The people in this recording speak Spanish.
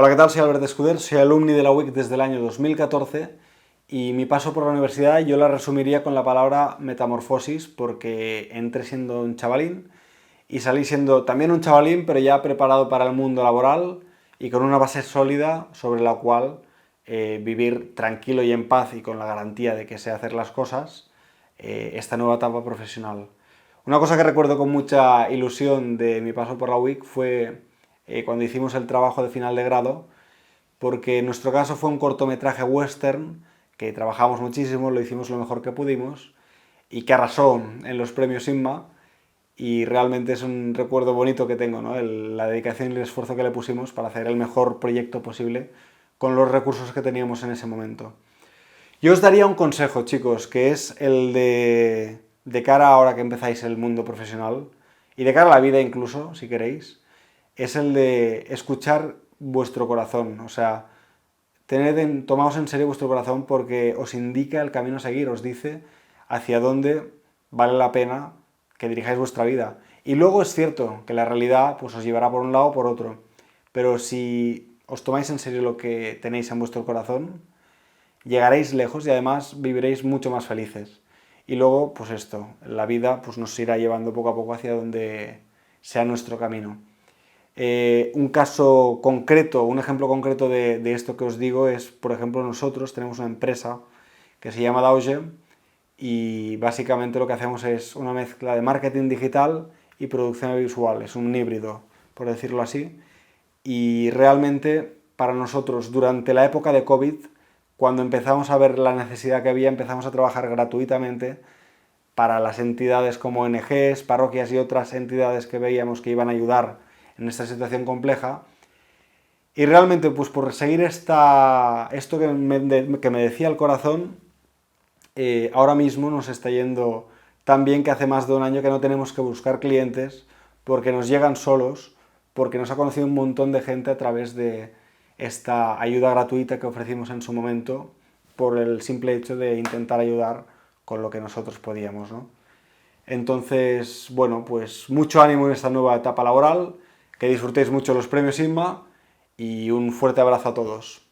Hola, ¿qué tal? Soy Albert Escuder, soy alumni de la UIC desde el año 2014 y mi paso por la universidad yo la resumiría con la palabra metamorfosis porque entré siendo un chavalín y salí siendo también un chavalín pero ya preparado para el mundo laboral y con una base sólida sobre la cual vivir tranquilo y en paz y con la garantía de que sé hacer las cosas esta nueva etapa profesional. Una cosa que recuerdo con mucha ilusión de mi paso por la UIC fue cuando hicimos el trabajo de final de grado, porque en nuestro caso fue un cortometraje western que trabajamos muchísimo, lo hicimos lo mejor que pudimos y que arrasó en los premios Inma y realmente es un recuerdo bonito que tengo, ¿no? La dedicación y el esfuerzo que le pusimos para hacer el mejor proyecto posible con los recursos que teníamos en ese momento. Yo os daría un consejo, chicos, que es el de cara a ahora que empezáis el mundo profesional y de cara a la vida incluso, si queréis, es el de escuchar vuestro corazón, o sea, tomaos en serio vuestro corazón porque os indica el camino a seguir, os dice hacia dónde vale la pena que dirijáis vuestra vida. Y luego es cierto que la realidad pues, os llevará por un lado o por otro, pero si os tomáis en serio lo que tenéis en vuestro corazón, llegaréis lejos y además viviréis mucho más felices. Y luego, pues esto, la vida pues nos irá llevando poco a poco hacia donde sea nuestro camino. Un caso concreto, un ejemplo concreto de esto que os digo es, por ejemplo, nosotros tenemos una empresa que se llama Dauge y básicamente lo que hacemos es una mezcla de marketing digital y producción visual, es un híbrido, por decirlo así, y realmente para nosotros durante la época de COVID, cuando empezamos a ver la necesidad que había, empezamos a trabajar gratuitamente para las entidades como ONGs, parroquias y otras entidades que veíamos que iban a ayudar en esta situación compleja. Y realmente, pues por seguir esto que me decía el corazón, ahora mismo nos está yendo tan bien que hace más de un año que no tenemos que buscar clientes porque nos llegan solos, porque nos ha conocido un montón de gente a través de esta ayuda gratuita que ofrecimos en su momento por el simple hecho de intentar ayudar con lo que nosotros podíamos, ¿no? Entonces, bueno, pues mucho ánimo en esta nueva etapa laboral, que disfrutéis mucho los premios Inma y un fuerte abrazo a todos.